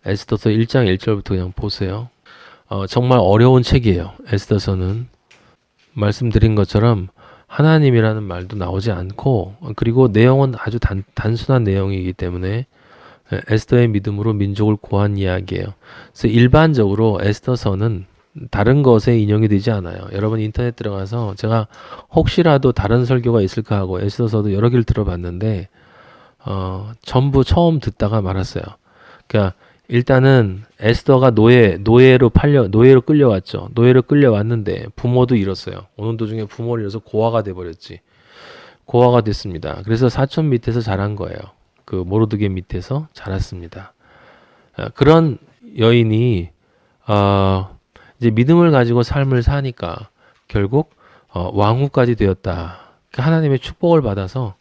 에스더서 1장 1절부터 그냥 보세요. 정말 어려운 책이에요. 에스더서는 말씀드린 것처럼 하나님이라는 말도 나오지 않고, 그리고 내용은 아주 단순한 내용이기 때문에 에스더의 믿음으로 민족을 구한 이야기예요. 그래서 일반적으로 에스더서는 다른 것에 인용이 되지 않아요. 여러분 인터넷 들어가서 제가 혹시라도 다른 설교가 있을까 하고 에스더서도 여러 개를 들어봤는데 전부 처음 듣다가 말았어요. 그러니까 일단은 에스더가 노예로 끌려왔죠. 노예로 끌려왔는데 부모도 잃었어요. 오는 도중에 부모를 잃어서 고아가 돼버렸지. 고아가 됐습니다. 그래서 사촌 밑에서 자란 거예요. 그 모르드게 밑에서 자랐습니다. 그런 여인이 이제 믿음을 가지고 삶을 사니까 결국 왕후까지 되었다. 하나님의 축복을 받아서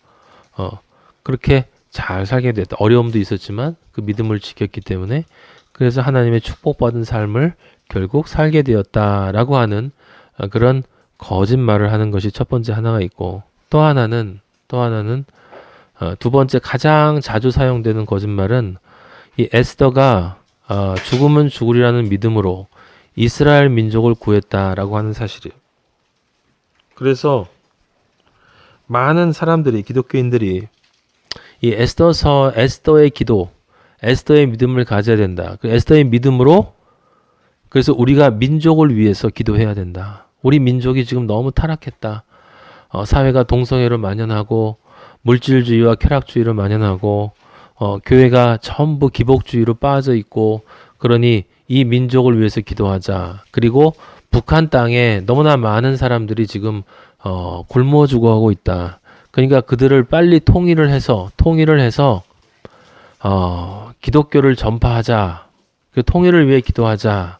그렇게 잘 살게 됐다. 어려움도 있었지만 그 믿음을 지켰기 때문에 그래서 하나님의 축복받은 삶을 결국 살게 되었다라고 하는 그런 거짓말을 하는 것이 첫 번째 하나가 있고, 또 하나는 두 번째 가장 자주 사용되는 거짓말은 이 에스더가 죽으면 죽으리라는 믿음으로 이스라엘 민족을 구했다라고 하는 사실이에요. 그래서 많은 사람들이, 기독교인들이 이 에스더의 기도, 에스더의 믿음을 가져야 된다. 그 에스더의 믿음으로 그래서 우리가 민족을 위해서 기도해야 된다. 우리 민족이 지금 너무 타락했다. 사회가 동성애로 만연하고 물질주의와 쾌락주의로 만연하고 교회가 전부 기복주의로 빠져 있고, 그러니 이 민족을 위해서 기도하자. 그리고 북한 땅에 너무나 많은 사람들이 지금 굶어 죽어가고 있다. 그러니까 그들을 빨리 통일을 해서 기독교를 전파하자. 그 통일을 위해 기도하자.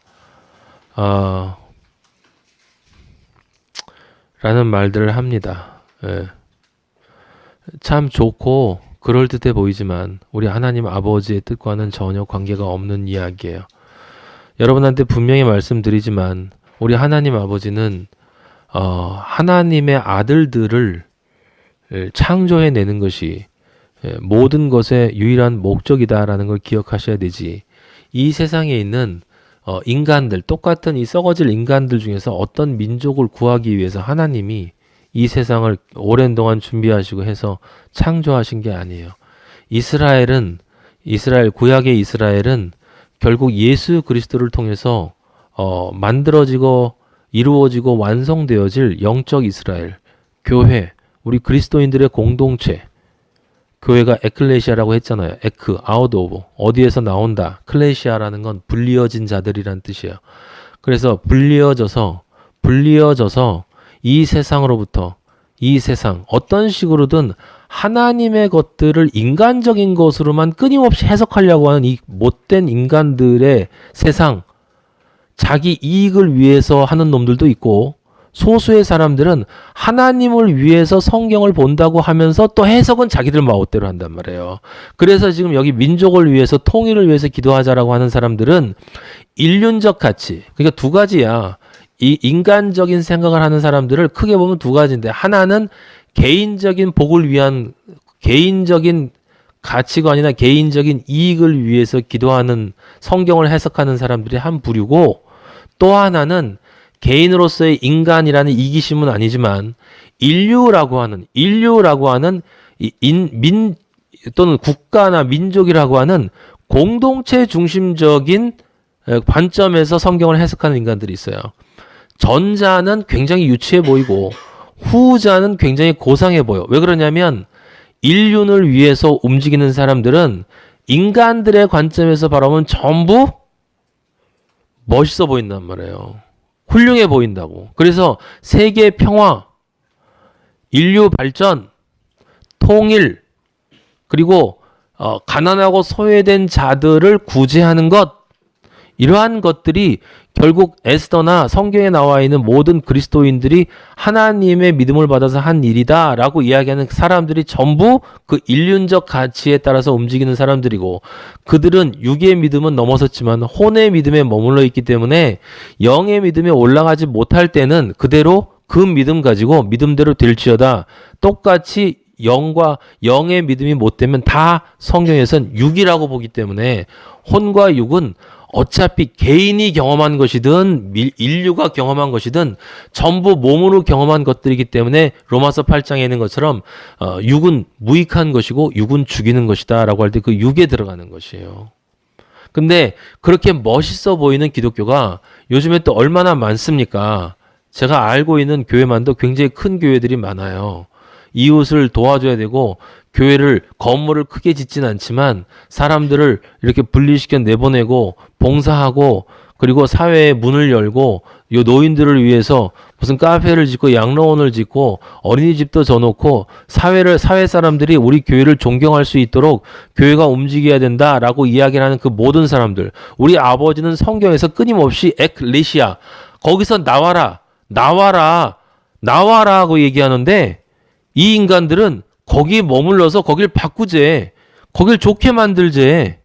라는 말들을 합니다. 예. 참 좋고 그럴듯해 보이지만 우리 하나님 아버지의 뜻과는 전혀 관계가 없는 이야기예요. 여러분한테 분명히 말씀드리지만 우리 하나님 아버지는 하나님의 아들들을 창조해내는 것이 모든 것의 유일한 목적이다라는 걸 기억하셔야 되지. 이 세상에 있는 인간들, 똑같은 이 썩어질 인간들 중에서 어떤 민족을 구하기 위해서 하나님이 이 세상을 오랜 동안 준비하시고 해서 창조하신 게 아니에요. 구약의 이스라엘은 결국 예수 그리스도를 통해서 만들어지고 이루어지고 완성되어질 영적 이스라엘, 교회, 우리 그리스도인들의 공동체, 교회가 에클레시아라고 했잖아요. 아웃 오브, 어디에서 나온다. 클레시아라는 건 불리어진 자들이란 뜻이에요. 그래서 불리어져서 이 세상으로부터, 이 세상 어떤 식으로든 하나님의 것들을 인간적인 것으로만 끊임없이 해석하려고 하는 이 못된 인간들의 세상, 자기 이익을 위해서 하는 놈들도 있고, 소수의 사람들은 하나님을 위해서 성경을 본다고 하면서 또 해석은 자기들 마음대로 한단 말이에요. 그래서 지금 여기 민족을 위해서, 통일을 위해서 기도하자라고 하는 사람들은 인륜적 가치, 그러니까 두 가지야. 이 인간적인 생각을 하는 사람들을 크게 보면 두 가지인데, 하나는 개인적인 복을 위한 개인적인 가치관이나 개인적인 이익을 위해서 기도하는, 성경을 해석하는 사람들이 한 부류고, 또 하나는 개인으로서의 인간이라는 이기심은 아니지만 인류라고 하는 또는 국가나 민족이라고 하는 공동체 중심적인 관점에서 성경을 해석하는 인간들이 있어요. 전자는 굉장히 유치해 보이고 후자는 굉장히 고상해 보여. 왜 그러냐면 인륜을 위해서 움직이는 사람들은 인간들의 관점에서 바라보면 전부 멋있어 보인단 말이에요. 훌륭해 보인다고. 그래서 세계 평화, 인류 발전, 통일, 그리고 가난하고 소외된 자들을 구제하는 것, 이러한 것들이 결국 에스더나 성경에 나와 있는 모든 그리스도인들이 하나님의 믿음을 받아서 한 일이다라고 이야기하는 사람들이 전부 그 인륜적 가치에 따라서 움직이는 사람들이고, 그들은 육의 믿음은 넘어섰지만 혼의 믿음에 머물러 있기 때문에 영의 믿음에 올라가지 못할 때는 그대로 그 믿음 가지고 믿음대로 될지어다 똑같이 영의 믿음이 못 되면 다 성경에선 육이라고 보기 때문에 혼과 육은 어차피 개인이 경험한 것이든 인류가 경험한 것이든 전부 몸으로 경험한 것들이기 때문에 로마서 8장에 있는 것처럼 육은 무익한 것이고 육은 죽이는 것이다 라고 할 때 그 육에 들어가는 것이에요. 근데 그렇게 멋있어 보이는 기독교가 요즘에 또 얼마나 많습니까? 제가 알고 있는 교회만도 굉장히 큰 교회들이 많아요. 이웃을 도와줘야 되고 건물을 크게 짓진 않지만 사람들을 이렇게 분리시켜 내보내고 봉사하고 그리고 사회의 문을 열고 요 노인들을 위해서 무슨 카페를 짓고 양로원을 짓고 어린이집도 져놓고 사회 사람들이 우리 교회를 존경할 수 있도록 교회가 움직여야 된다라고 이야기를 하는 그 모든 사람들. 우리 아버지는 성경에서 끊임없이 에클레시아 거기서 나와라고 얘기하는데 이 인간들은 거기에 머물러서 거길 바꾸재. 거길 좋게 만들재.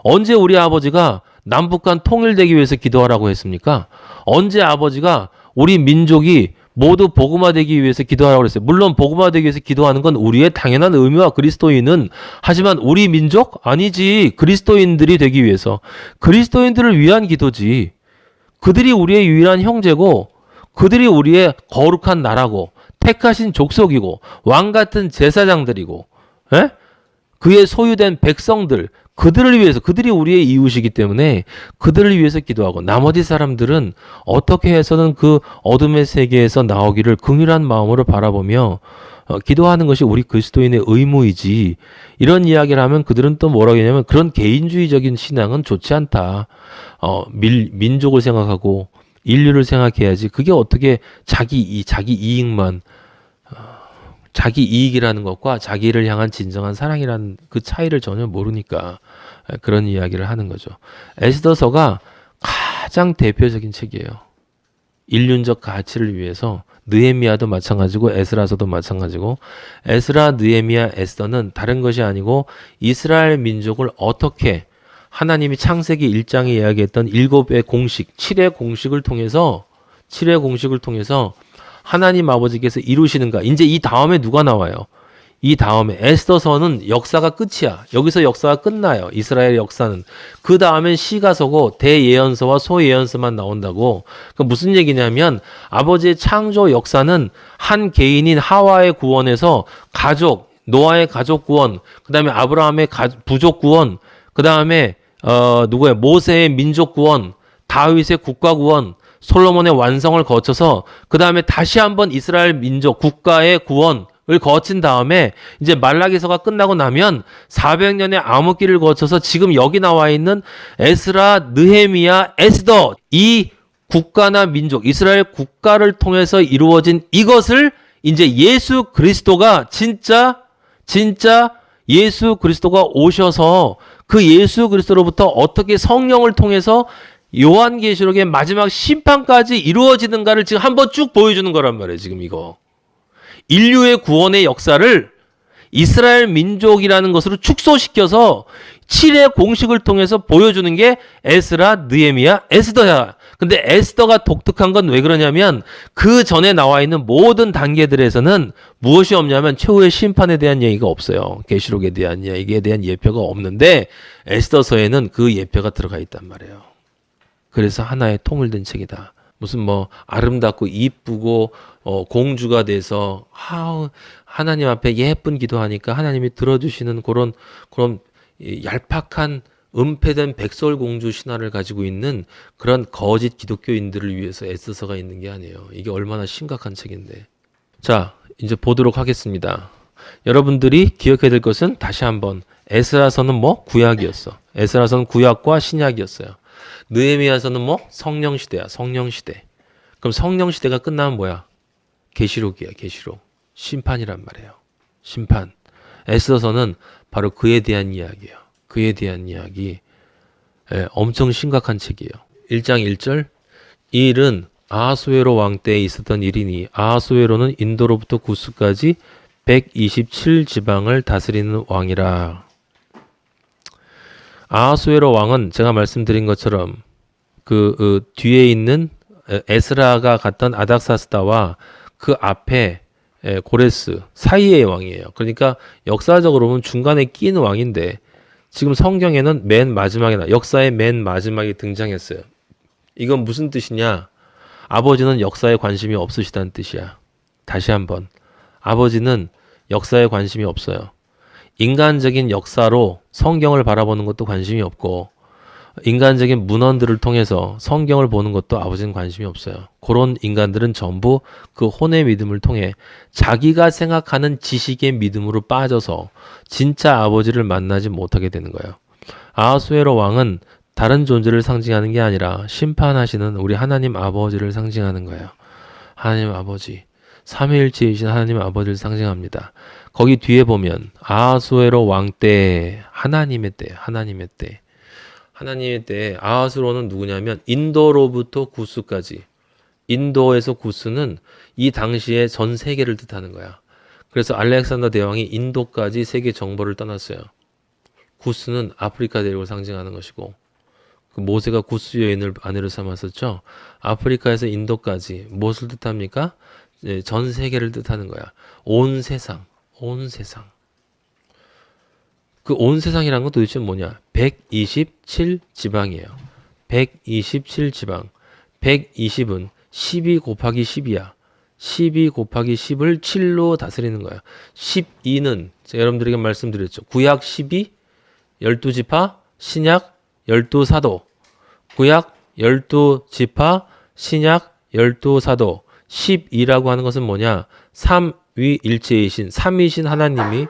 언제 우리 아버지가 남북한 통일되기 위해서 기도하라고 했습니까? 언제 아버지가 우리 민족이 모두 복음화되기 위해서 기도하라고 그랬어요. 물론 복음화되기 위해서 기도하는 건 우리의 당연한 의무와 그리스도인은 하지만 우리 민족? 아니지. 그리스도인들이 되기 위해서. 그리스도인들을 위한 기도지. 그들이 우리의 유일한 형제고 그들이 우리의 거룩한 나라고 택하신 족속이고 왕 같은 제사장들이고 그의 소유된 백성들 그들을 위해서 그들이 우리의 이웃이기 때문에 그들을 위해서 기도하고 나머지 사람들은 어떻게 해서는 그 어둠의 세계에서 나오기를 긍휼한 마음으로 바라보며 기도하는 것이 우리 그리스도인의 의무이지. 이런 이야기를 하면 그들은 또 뭐라고 하냐면 그런 개인주의적인 신앙은 좋지 않다. 민족을 생각하고 인류를 생각해야지. 그게 어떻게 자기 이익만 자기 이익이라는 것과 자기를 향한 진정한 사랑이라는 그 차이를 전혀 모르니까 그런 이야기를 하는 거죠. 에스더서가 가장 대표적인 책이에요. 인륜적 가치를 위해서 느헤미야도 마찬가지고 에스라서도 마찬가지고 에스라, 느헤미야, 에스더는 다른 것이 아니고 이스라엘 민족을 어떻게 하나님이 창세기 1장에 이야기했던 7의 공식, 7의 공식을 통해서 하나님 아버지께서 이루시는가. 이제 이 다음에 누가 나와요? 이 다음에 에스더서는 역사가 끝이야. 여기서 역사가 끝나요. 이스라엘의 역사는. 그 다음엔 시가서고 대예언서와 소예언서만 나온다고. 그 무슨 얘기냐면 아버지의 창조 역사는 한 개인인 하와의 구원에서 가족, 노아의 가족 구원, 그 다음에 아브라함의 부족 구원, 그 다음에 모세의 민족 구원, 다윗의 국가 구원, 솔로몬의 완성을 거쳐서 그 다음에 다시 한번 이스라엘 민족 국가의 구원을 거친 다음에 이제 말라기서가 끝나고 나면 400년의 암흑기를 거쳐서 지금 여기 나와 있는 에스라, 느헤미야, 에스더 이 국가나 민족 이스라엘 국가를 통해서 이루어진 이것을 이제 예수 그리스도가 진짜 예수 그리스도가 오셔서 그 예수 그리스도로부터 어떻게 성령을 통해서 요한계시록의 마지막 심판까지 이루어지는가를 지금 한번 쭉 보여주는 거란 말이에요. 지금 이거. 인류의 구원의 역사를 이스라엘 민족이라는 것으로 축소시켜서 7의 공식을 통해서 보여주는 게 에스라, 느헤미야, 에스더야. 근데 에스더가 독특한 건 왜 그러냐면 그 전에 나와 있는 모든 단계들에서는 무엇이 없냐면 최후의 심판에 대한 얘기가 없어요. 계시록에 대한 얘기에 대한 예표가 없는데 에스더서에는 그 예표가 들어가 있단 말이에요. 그래서 하나의 통일된 책이다. 무슨 아름답고 이쁘고 공주가 돼서 하나님 앞에 예쁜 기도하니까 하나님이 들어주시는 그런 얄팍한 은폐된 백설공주 신화를 가지고 있는 그런 거짓 기독교인들을 위해서 에스더서가 있는 게 아니에요. 이게 얼마나 심각한 책인데. 자, 이제 보도록 하겠습니다. 여러분들이 기억해야 될 것은 다시 한번 에스라서는 구약이었어. 에스라서는 구약과 신약이었어요. 느헤미야서는 성령시대야. 성령시대. 그럼 성령시대가 끝나면 뭐야? 계시록이야. 계시록. 심판이란 말이에요. 심판. 에스더서는 바로 그에 대한 이야기예요. 그에 대한 이야기. 엄청 심각한 책이에요. 1장 1절. 이 일은 아하수에로 왕 때에 있었던 일이니 아하수에로는 인도로부터 구스까지 127지방을 다스리는 왕이라. 아하수에로 왕은 제가 말씀드린 것처럼 그 뒤에 있는 에스라가 갔던 아닥사스다와 그 앞에 고레스 사이의 왕이에요. 그러니까 역사적으로 보면 중간에 끼는 왕인데 지금 성경에는 맨 마지막에 역사의 맨 마지막에 등장했어요. 이건 무슨 뜻이냐? 아버지는 역사에 관심이 없으시다는 뜻이야. 다시 한번. 아버지는 역사에 관심이 없어요. 인간적인 역사로 성경을 바라보는 것도 관심이 없고 인간적인 문헌들을 통해서 성경을 보는 것도 아버지는 관심이 없어요. 그런 인간들은 전부 그 혼의 믿음을 통해 자기가 생각하는 지식의 믿음으로 빠져서 진짜 아버지를 만나지 못하게 되는 거예요. 아하수에로 왕은 다른 존재를 상징하는 게 아니라 심판하시는 우리 하나님 아버지를 상징하는 거예요. 하나님 아버지, 삼위일체이신 하나님 아버지를 상징합니다. 거기 뒤에 보면 아하수에로 왕 때 하나님의 때 아하수로는 누구냐면 인도로부터 구스까지. 인도에서 구스는 이 당시에 전 세계를 뜻하는 거야. 그래서 알렉산더 대왕이 인도까지 세계 정벌을 떠났어요. 구스는 아프리카 대륙을 상징하는 것이고 그 모세가 구스 여인을 아내로 삼았었죠. 아프리카에서 인도까지 무엇을 뜻합니까? 전 세계를 뜻하는 거야. 온 세상. 그 온 세상이란 건 도대체 뭐냐? 127지방이에요. 127지방. 120은 12 곱하기 10이야. 12 곱하기 10을 7로 다스리는 거야. 12는 제가 여러분들에게 말씀드렸죠. 구약 12, 12지파, 신약 12사도. 구약 12지파, 신약 12사도. 12라고 하는 것은 뭐냐? 삼위일체이신, 삼위신 하나님이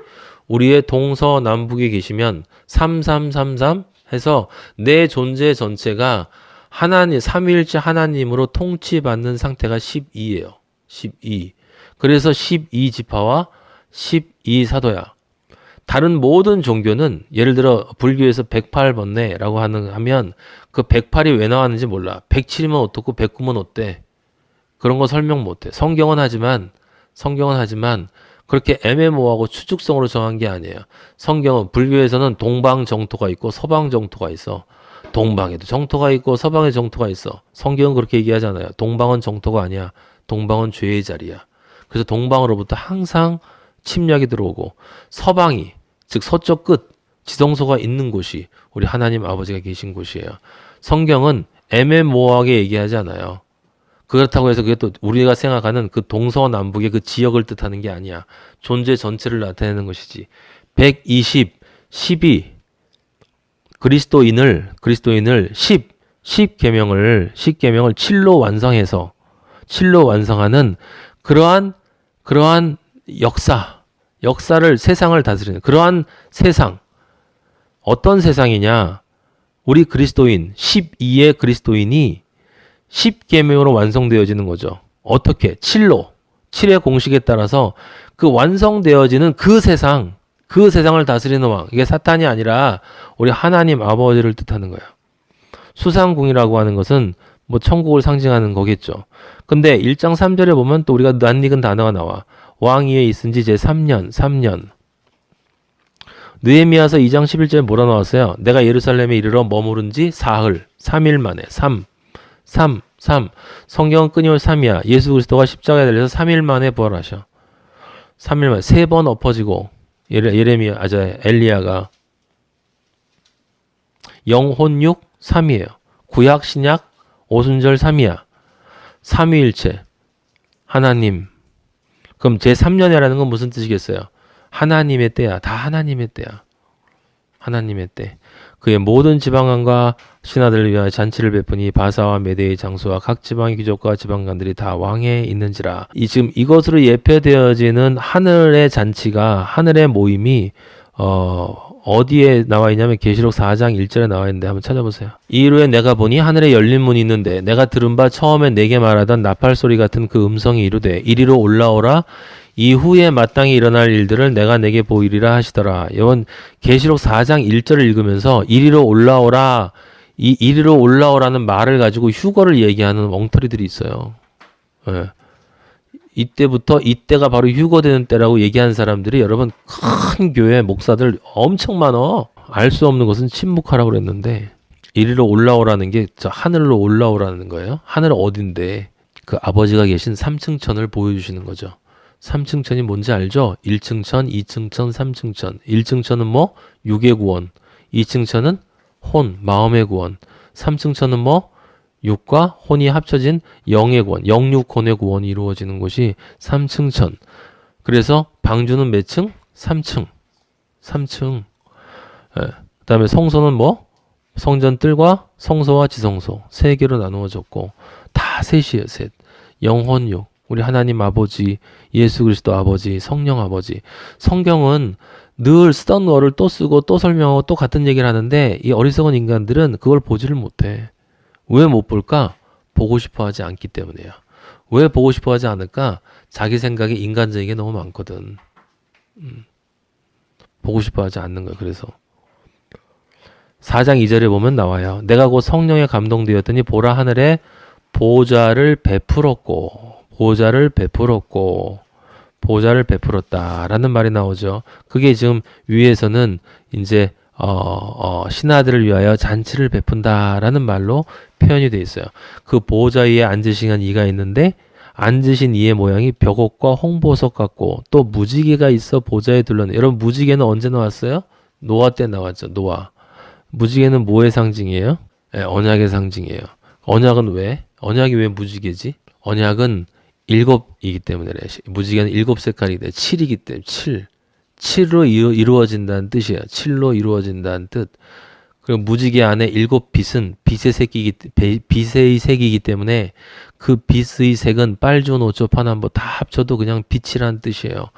우리의 동서남북에 계시면 3333 해서 내 존재 전체가 하나님, 삼위일체 하나님으로 통치받는 상태가 12예요. 12. 그래서 12지파와 12사도야. 다른 모든 종교는 예를 들어 불교에서 108번뇌라고 하면 그 108이 왜 나왔는지 몰라. 107이면 어떻고 109면 어때? 그런 거 설명 못해. 성경은 하지만 그렇게 애매모호하고 추측성으로 정한 게 아니에요. 성경은 불교에서는 동방 정토가 있고 서방 정토가 있어. 동방에도 정토가 있고 서방에 정토가 있어. 성경은 그렇게 얘기하잖아요. 동방은 정토가 아니야. 동방은 죄의 자리야. 그래서 동방으로부터 항상 침략이 들어오고 서방이 즉 서쪽 끝 지성소가 있는 곳이 우리 하나님 아버지가 계신 곳이에요. 성경은 애매모호하게 얘기하지 않아요. 그렇다고 해서 그게 또 우리가 생각하는 그 동서남북의 그 지역을 뜻하는 게 아니야. 존재 전체를 나타내는 것이지. 120, 12 그리스도인을 10계명을 7로 완성하는 그러한 역사를 세상을 다스리는 그러한 세상. 어떤 세상이냐? 우리 그리스도인 12의 그리스도인이 10계명으로 완성되어지는 거죠. 어떻게? 7의 공식에 따라서 그 완성되어지는 그 세상을 다스리는 왕. 이게 사탄이 아니라 우리 하나님 아버지를 뜻하는 거예요. 수상궁이라고 하는 것은 뭐 천국을 상징하는 거겠죠. 근데 1장 3절에 보면 또 우리가 낯익은 단어가 나와. 왕 위에 있은 지 제 3년. 느헤미야서 2장 11절에 뭐라 나왔어요? 내가 예루살렘에 이르러 머무른 지 사흘, 3일 만에. 3. 성경은 끊임없이 3이야. 예수 그리스도가 십자가에 달려서 3일 만에 부활하셔. 3일 만에 3번 엎어지고 엘리야가 영혼육 3이에요. 구약 신약 오순절 3이야. 삼위일체 하나님. 그럼 제 3년이라는 건 무슨 뜻이겠어요? 하나님의 때야. 다 하나님의 때야. 하나님의 때. 그의 모든 지방왕과 신하들을 위하여 잔치를 베푸니 바사와 메대의 장수와 각 지방의 귀족과 지방관들이 다 왕에 있는지라. 지금 이것으로 예표되어지는 하늘의 잔치가 하늘의 모임이 어디에 나와 있냐면 계시록 4장 1절에 나와 있는데 한번 찾아보세요. 이후에 내가 보니 하늘에 열린 문이 있는데 내가 들은 바 처음에 내게 말하던 나팔 소리 같은 그 음성이 이르되 이리로 올라오라. 이후에 마땅히 일어날 일들을 내가 내게 보이리라 하시더라. 이건 계시록 4장 1절을 읽으면서 이리로 올라오라. 이 이리로 올라오라는 말을 가지고 휴거를 얘기하는 엉터리들이 있어요. 예. 이때부터 이때가 바로 휴거되는 때라고 얘기하는 사람들이 여러분 큰 교회 목사들 엄청 많어. 알 수 없는 것은 침묵하라고 그랬는데 이리로 올라오라는 게 저 하늘로 올라오라는 거예요. 하늘 어딘데 그 아버지가 계신 3층천을 보여주시는 거죠. 3층 천이 뭔지 알죠? 1층 천, 2층 천, 3층 천. 1층 천은 뭐? 육의 구원. 2층 천은 혼, 마음의 구원. 3층 천은 뭐? 육과 혼이 합쳐진 영의 구원, 영육혼의 구원이 이루어지는 곳이 3층 천. 그래서 방주는 몇 층? 3층. 3층. 예. 그다음에 성소는 뭐? 성전 뜰과 성소와 지성소 세 개로 나누어졌고 다 셋이에요. 셋. 영혼육. 우리 하나님 아버지, 예수 그리스도 아버지, 성령 아버지. 성경은 늘 쓰던 거를 또 쓰고 또 설명하고 또 같은 얘기를 하는데 이 어리석은 인간들은 그걸 보지를 못해. 왜 못 볼까? 보고 싶어 하지 않기 때문이에요. 왜 보고 싶어 하지 않을까? 자기 생각이 인간적인 게 너무 많거든. 보고 싶어 하지 않는 거예요. 그래서 4장 2절에 보면 나와요. 내가 곧 성령에 감동되었더니 보라 하늘에 보좌를 베풀었고 보좌를 베풀었다라는 말이 나오죠. 그게 지금 위에서는 이제 신하들을 위하여 잔치를 베푼다라는 말로 표현이 되어 있어요. 그 보좌 위에 앉으신 이가 있는데 앉으신 이의 모양이 벽옥과 홍보석 같고 또 무지개가 있어 보좌에 둘러는. 여러분 무지개는 언제 나왔어요? 노아 때 나왔죠. 노아. 무지개는 뭐의 상징이에요? 네, 언약의 상징이에요. 언약은 왜? 언약이 왜 무지개지? 언약은 7이기 때문에 그래. 무지개는 7색깔이 돼. 7이기 때문에 7. 7로 이루어진다는 뜻이에요. 7로 이루어진다는 뜻. 그리고 무지개 안에 7빛은 빛의 색이기 때문에 그 빛의 색은 빨주, 노초, 파남보 다 합쳐도 그냥 빛이라는 뜻이에요.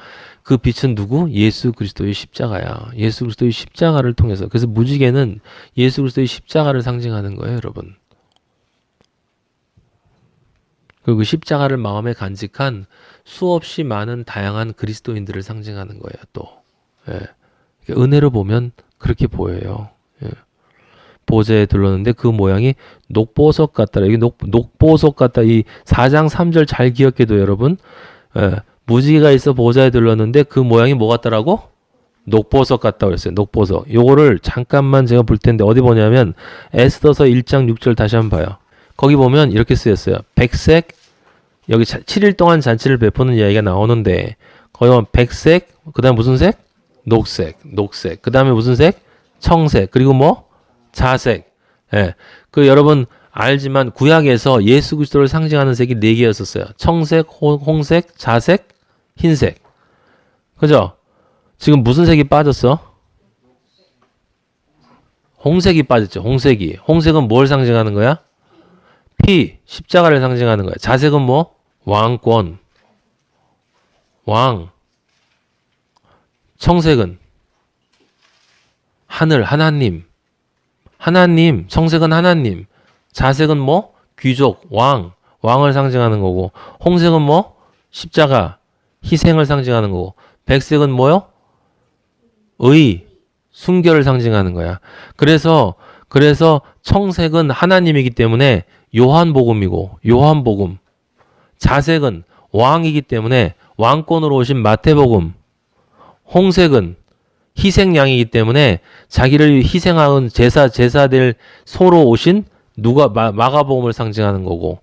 그 빛은 누구? 예수 그리스도의 십자가야. 예수 그리스도의 십자가를 통해서. 그래서 무지개는 예수 그리스도의 십자가를 상징하는 거예요, 여러분. 그리고 그 십자가를 마음에 간직한 수없이 많은 다양한 그리스도인들을 상징하는 거예요, 또. 예. 은혜로 보면 그렇게 보여요. 예. 보좌에 둘렀는데 그 모양이 녹보석 같다. 여기 녹보석 같다. 이 4장 3절 잘 기억해도 여러분. 예. 무지개가 있어 보좌에 둘렀는데 그 모양이 뭐 같다라고? 녹보석 같다고 그랬어요. 녹보석. 요거를 잠깐만 제가 볼 텐데 어디 보냐면 에스더서 1장 6절 다시 한번 봐요. 거기 보면 이렇게 쓰였어요. 백색, 여기 7일 동안 잔치를 베푸는 이야기가 나오는데 거기 보면 백색, 그 다음에 무슨 색? 녹색. 그 다음에 무슨 색? 청색. 그리고 뭐? 자색. 예. 그 여러분 알지만 구약에서 예수 그리스도를 상징하는 색이 4개였었어요. 청색, 홍색, 자색, 흰색. 그죠? 지금 무슨 색이 빠졌어? 홍색이 빠졌죠. 홍색이. 홍색은 뭘 상징하는 거야? 피, 십자가를 상징하는 거야. 자색은 뭐? 왕권. 왕. 청색은 하늘, 하나님. 하나님, 청색은 하나님. 자색은 뭐? 귀족, 왕. 왕을 상징하는 거고. 홍색은 뭐? 십자가, 희생을 상징하는 거고. 백색은 뭐요? 의, 순결을 상징하는 거야. 그래서 청색은 하나님이기 때문에 요한복음이고, 요한복음. 자색은 왕이기 때문에 왕권으로 오신 마태복음. 홍색은 희생양이기 때문에 자기를 희생하는 제사될 소로 오신 마가복음을 상징하는 거고,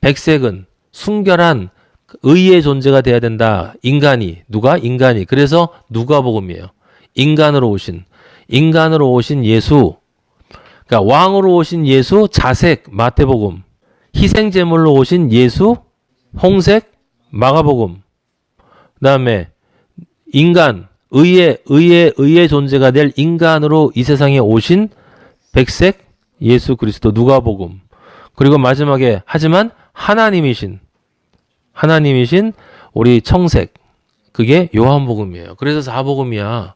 백색은 순결한 의의 존재가 돼야 된다. 인간이. 누가? 인간이. 그래서 누가복음이에요. 인간으로 오신 예수. 그러니까 왕으로 오신 예수, 자색, 마태복음. 희생제물로 오신 예수, 홍색, 마가복음. 그 다음에 인간, 의의 존재가 될 인간으로 이 세상에 오신 백색, 예수 그리스도, 누가복음. 그리고 마지막에 하지만 하나님이신 우리 청색. 그게 요한복음이에요. 그래서 4복음이야.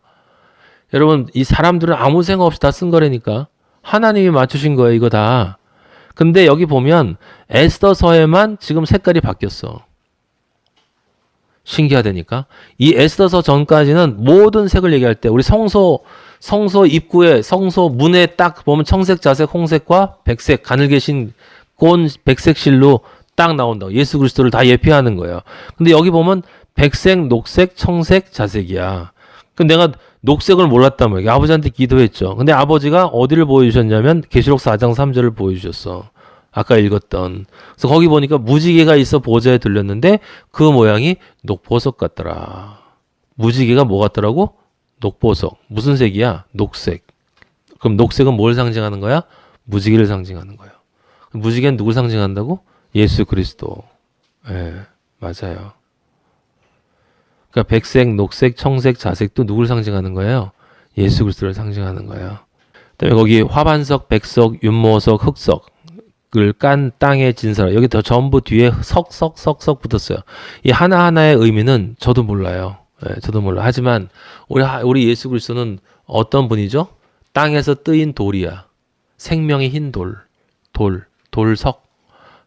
여러분 이 사람들은 아무 생각 없이 다 쓴 거라니까. 하나님이 맞추신 거예요, 이거 다. 근데 여기 보면 에스더서에만 지금 색깔이 바뀌었어. 신기하다니까. 이 에스더서 전까지는 모든 색을 얘기할 때 우리 성소 입구에 성소 문에 딱 보면 청색, 자색, 홍색과 백색, 가늘게 신 꼰 백색 실로 딱 나온다고. 예수 그리스도를 다 예표하는 거예요. 근데 여기 보면 백색, 녹색, 청색, 자색이야. 근데 내가 녹색을 몰랐단 말이야. 아버지한테 기도했죠. 근데 아버지가 어디를 보여주셨냐면 계시록 4장 3절을 보여주셨어. 아까 읽었던. 그래서 거기 보니까 무지개가 있어 보좌에 들렸는데 그 모양이 녹보석 같더라. 무지개가 뭐 같더라고? 녹보석. 무슨 색이야? 녹색. 그럼 녹색은 뭘 상징하는 거야? 무지개를 상징하는 거예요. 무지개는 누굴 상징한다고? 예수 그리스도. 예, 맞아요. 그러니까 백색, 녹색, 청색, 자색도 누굴 상징하는 거예요? 예수 그리스도를 상징하는 거예요. 그다음에 거기 화반석, 백석, 윤모석, 흑석을 깐 땅의 진사라. 여기 더 전부 뒤에 석석 붙었어요. 이 하나하나의 의미는 저도 몰라요. 예, 저도 몰라. 하지만 우리 예수 그리스도는 어떤 분이죠? 땅에서 뜨인 돌이야. 생명의 흰 돌석.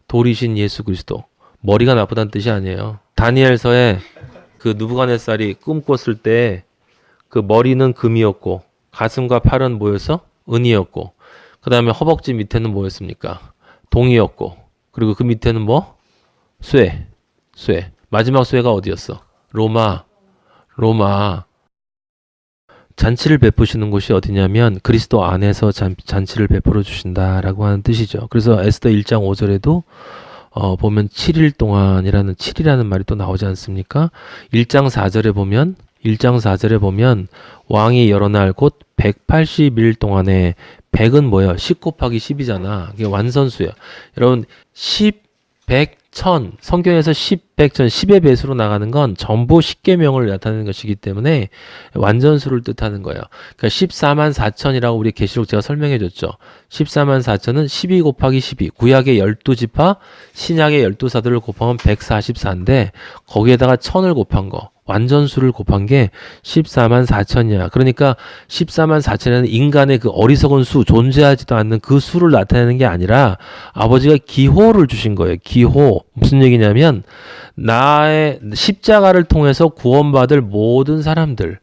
돌이신 예수 그리스도. 머리가 나쁘다는 뜻이 아니에요. 다니엘서에 그 느부갓네살이 꿈꿨을 때 그 머리는 금이었고 가슴과 팔은 뭐였어? 은이었고 그 다음에 허벅지 밑에는 뭐였습니까? 동이었고 그리고 그 밑에는 뭐? 쇠. 마지막 쇠가 어디였어? 로마. 잔치를 베푸시는 곳이 어디냐면 그리스도 안에서 잔치를 베풀어 주신다라고 하는 뜻이죠. 그래서 에스더 1장 5절에도 보면 7일 동안이라는 7이라는 말이 또 나오지 않습니까? 1장 4절에 보면 왕이 여러 날 곧 180일 동안에 100은 뭐예요? 10 곱하기 10이잖아. 그게 완선수예요. 여러분 10, 100, 1000 성경에서 10, 100, 1000 10의 배수로 나가는 건 전부 10계명을 나타내는 것이기 때문에 완전수를 뜻하는 거예요. 그러니까 14만 4천이라고 우리 계시록 제가 설명해 줬죠. 14만 4천은 12 곱하기 12 구약의 12지파 신약의 12사들을 곱하면 144인데 거기에다가 1000을 곱한 거 완전수를 곱한 게 14만 4천이야. 그러니까 14만 4천에는 인간의 그 어리석은 수, 존재하지도 않는 그 수를 나타내는 게 아니라 아버지가 기호를 주신 거예요. 기호. 무슨 얘기냐면 나의 십자가를 통해서 구원받을 모든 사람들.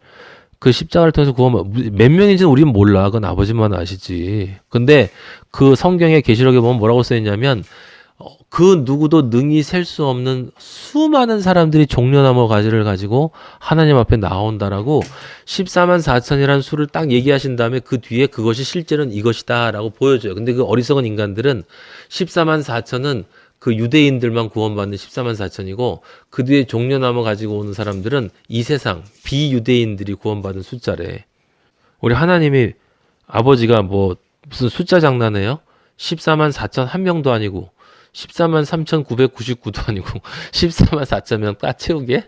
그 십자가를 통해서 몇 명인지는 우리는 몰라. 그건 아버지만 아시지. 근데 그 성경의 계시록에 보면 뭐라고 써있냐면 그 누구도 능히 셀 수 없는 수많은 사람들이 종려나무 가지를 가지고 하나님 앞에 나온다라고 14만 4천이라는 수를 딱 얘기하신 다음에 그 뒤에 그것이 실제는 이것이다 라고 보여줘요. 근데 그 어리석은 인간들은 14만 4천은 그 유대인들만 구원받는 14만 4천이고 그 뒤에 종려나무 가지고 오는 사람들은 이 세상 비유대인들이 구원받은 숫자래. 우리 하나님이 아버지가 뭐 무슨 숫자 장난해요? 14만 4천 한 명도 아니고 14만 3,999도 아니고 14만 4천 명 딱 채우게?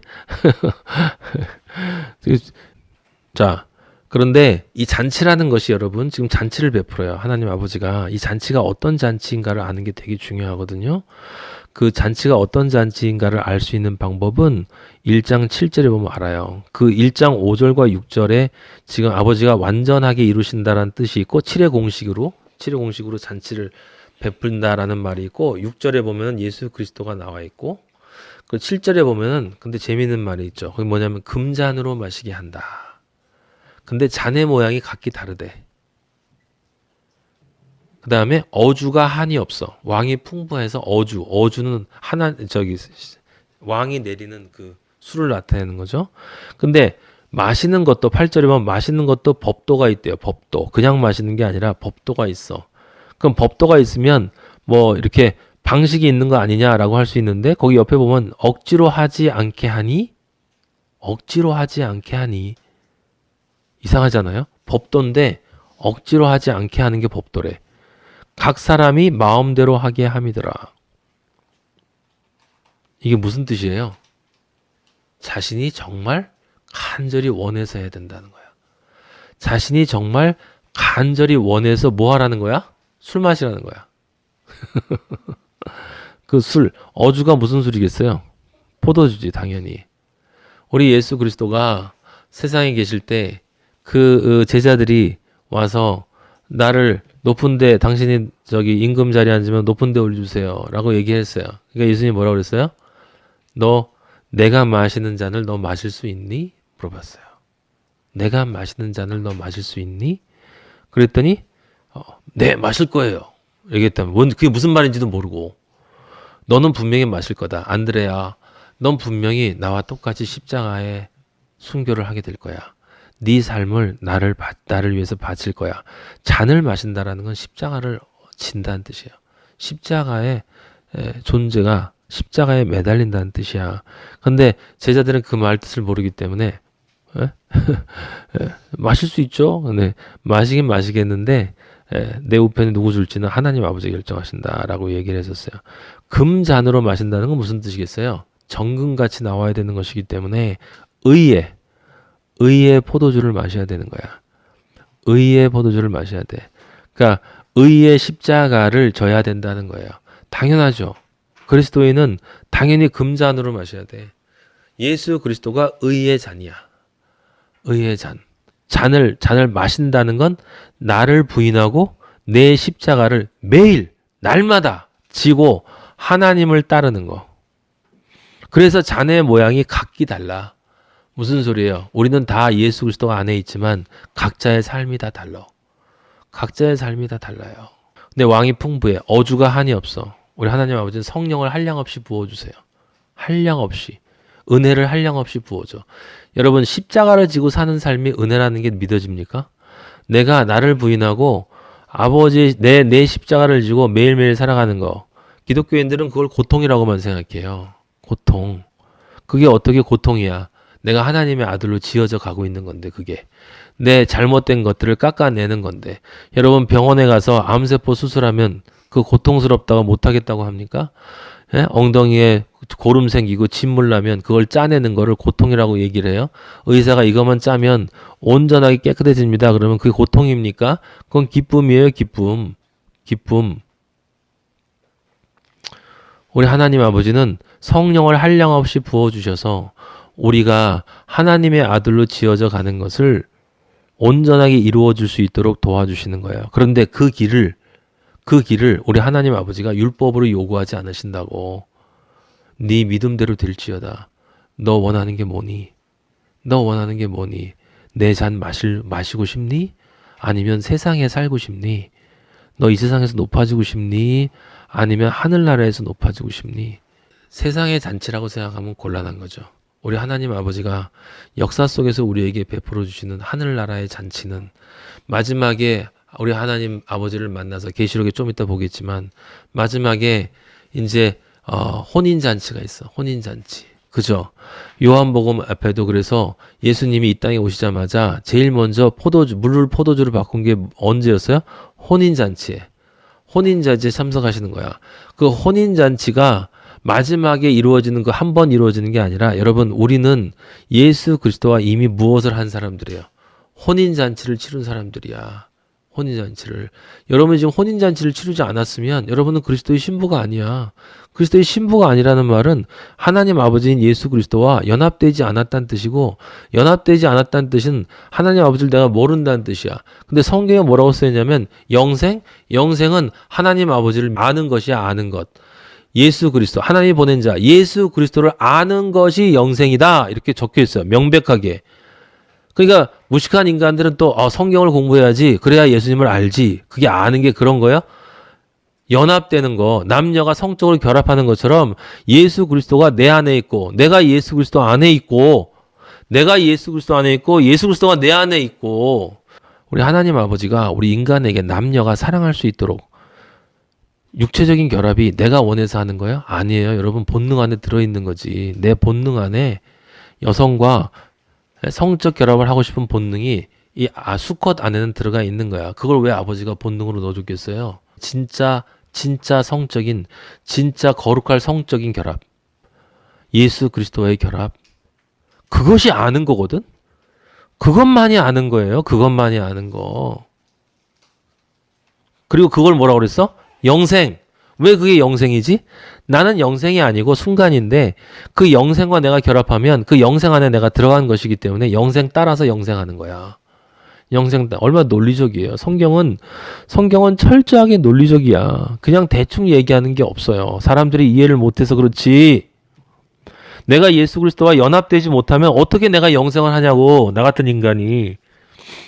자, 그런데 이 잔치라는 것이 여러분 지금 잔치를 베풀어요. 하나님 아버지가 이 잔치가 어떤 잔치인가를 아는 게 되게 중요하거든요. 그 잔치가 어떤 잔치인가를 알 수 있는 방법은 1장 7절에 보면 알아요. 그 1장 5절과 6절에 지금 아버지가 완전하게 이루신다라는 뜻이 있고 7의 공식으로 잔치를 베푼다라는 말이 있고 6절에 보면 예수 그리스도가 나와 있고 그 7절에 보면은 근데 재미있는 말이 있죠. 거기 뭐냐면 금잔으로 마시게 한다. 근데 잔의 모양이 각기 다르대. 그 다음에 어주가 한이 없어. 왕이 풍부해서 어주는 왕이 내리는 그 술을 나타내는 거죠. 근데 마시는 것도 8절에 보면 마시는 것도 법도가 있대요. 법도. 그냥 마시는 게 아니라 법도가 있어. 그럼 법도가 있으면 뭐 이렇게 방식이 있는 거 아니냐라고 할 수 있는데 거기 옆에 보면 억지로 하지 않게 하니 이상하잖아요. 법도인데 억지로 하지 않게 하는 게 법도래. 각 사람이 마음대로 하게 함이더라. 이게 무슨 뜻이에요? 자신이 정말 간절히 원해서 해야 된다는 거야. 자신이 정말 간절히 원해서 뭐 하라는 거야? 술 마시라는 거야. 그 술, 어주가 무슨 술이겠어요? 포도주지, 당연히. 우리 예수 그리스도가 세상에 계실 때 그 제자들이 와서 나를 높은데 당신이 저기 임금 자리에 앉으면 높은데 올려주세요 라고 얘기했어요. 그러니까 예수님이 뭐라고 그랬어요? 너 내가 마시는 잔을 너 마실 수 있니? 물어봤어요. 내가 마시는 잔을 너 마실 수 있니? 그랬더니 네 마실 거예요. 얘기했다면 그게 무슨 말인지도 모르고 너는 분명히 마실 거다. 안드레야 넌 분명히 나와 똑같이 십자가에 순교를 하게 될 거야. 네 삶을 나를 위해서 바칠 거야. 잔을 마신다라는 건 십자가를 진다는 뜻이에요. 십자가의 존재가 십자가에 매달린다는 뜻이야. 근데 제자들은 그 말 뜻을 모르기 때문에 마실 수 있죠. 네, 마시긴 마시겠는데 내 우편에 누구 줄지는 하나님 아버지 결정하신다라고 얘기를 했었어요. 금잔으로 마신다는 건 무슨 뜻이겠어요? 정금같이 나와야 되는 것이기 때문에 의의 포도주를 마셔야 되는 거야. 의의 포도주를 마셔야 돼. 그러니까 의의 십자가를 져야 된다는 거예요. 당연하죠. 그리스도인은 당연히 금잔으로 마셔야 돼. 예수 그리스도가 의의 잔이야. 의의 잔. 잔을 마신다는 건 나를 부인하고 내 십자가를 매일 날마다 지고 하나님을 따르는 거. 그래서 잔의 모양이 각기 달라. 무슨 소리예요? 우리는 다 예수 그리스도가 안에 있지만 각자의 삶이 다 달라. 각자의 삶이 다 달라요. 근데 왕이 풍부해. 어주가 한이 없어. 우리 하나님 아버지는 성령을 한량없이 부어주세요. 한량없이. 은혜를 한량없이 부어줘. 여러분 십자가를 지고 사는 삶이 은혜라는 게 믿어집니까? 내가 나를 부인하고 아버지 내 십자가를 지고 매일매일 살아가는 거. 기독교인들은 그걸 고통이라고만 생각해요. 고통. 그게 어떻게 고통이야? 내가 하나님의 아들로 지어져 가고 있는 건데 그게. 내 잘못된 것들을 깎아내는 건데. 여러분 병원에 가서 암세포 수술하면 그 고통스럽다고 못하겠다고 합니까? 예? 엉덩이에 고름 생기고 진물 나면 그걸 짜내는 거를 고통이라고 얘기를 해요. 의사가 이것만 짜면 온전하게 깨끗해집니다. 그러면 그게 고통입니까? 그건 기쁨이에요. 기쁨. 기쁨. 우리 하나님 아버지는 성령을 한량없이 부어주셔서 우리가 하나님의 아들로 지어져 가는 것을 온전하게 이루어 줄 수 있도록 도와주시는 거예요. 그런데 그 길을 우리 하나님 아버지가 율법으로 요구하지 않으신다고. 네 믿음대로 될지어다. 너 원하는 게 뭐니? 너 원하는 게 뭐니? 내 잔 마시고 싶니? 아니면 세상에 살고 싶니? 너 이 세상에서 높아지고 싶니? 아니면 하늘나라에서 높아지고 싶니? 세상의 잔치라고 생각하면 곤란한 거죠. 우리 하나님 아버지가 역사 속에서 우리에게 베풀어 주시는 하늘나라의 잔치는 마지막에 우리 하나님 아버지를 만나서 계시록에 좀 이따 보겠지만 마지막에 이제 혼인잔치가 있어. 혼인잔치. 그죠? 요한복음 앞에도 그래서 예수님이 이 땅에 오시자마자 제일 먼저 물을 포도주로 바꾼 게 언제였어요? 혼인잔치에. 혼인잔치에 참석하시는 거야. 그 혼인잔치가 마지막에 이루어지는 거 한 번 이루어지는 게 아니라 여러분 우리는 예수 그리스도와 이미 무엇을 한 사람들이에요. 혼인잔치를 치른 사람들이야. 혼인잔치를. 여러분이 지금 혼인잔치를 치르지 않았으면 여러분은 그리스도의 신부가 아니야. 그리스도의 신부가 아니라는 말은 하나님 아버지인 예수 그리스도와 연합되지 않았다는 뜻이고 연합되지 않았다는 뜻은 하나님 아버지를 내가 모른다는 뜻이야. 근데 성경에 뭐라고 쓰였냐면 영생? 영생은 하나님 아버지를 아는 것이야. 아는 것. 예수 그리스도, 하나님이 보낸 자, 예수 그리스도를 아는 것이 영생이다. 이렇게 적혀 있어요. 명백하게. 그러니까 무식한 인간들은 또 성경을 공부해야지. 그래야 예수님을 알지. 그게 아는 게 그런 거예요? 연합되는 거, 남녀가 성적으로 결합하는 것처럼 예수 그리스도가 내 안에 있고 내가 예수 그리스도 안에 있고 내가 예수 그리스도 안에 있고 예수 그리스도가 내 안에 있고 우리 하나님 아버지가 우리 인간에게 남녀가 사랑할 수 있도록 육체적인 결합이 내가 원해서 하는 거예요? 아니에요. 여러분 본능 안에 들어있는 거지. 내 본능 안에 여성과 성적 결합을 하고 싶은 본능이 이 수컷 안에는 들어가 있는 거야. 그걸 왜 아버지가 본능으로 넣어줬겠어요? 진짜 성적인, 진짜 거룩할 성적인 결합. 예수 그리스도와의 결합. 그것이 아는 거거든? 그것만이 아는 거예요. 그것만이 아는 거. 그리고 그걸 뭐라고 그랬어? 영생. 왜 그게 영생이지? 나는 영생이 아니고 순간인데 그 영생과 내가 결합하면 그 영생 안에 내가 들어간 것이기 때문에 영생 따라서 영생하는 거야. 영생 얼마나 논리적이에요. 성경은 철저하게 논리적이야. 그냥 대충 얘기하는 게 없어요. 사람들이 이해를 못해서 그렇지. 내가 예수 그리스도와 연합되지 못하면 어떻게 내가 영생을 하냐고. 나 같은 인간이.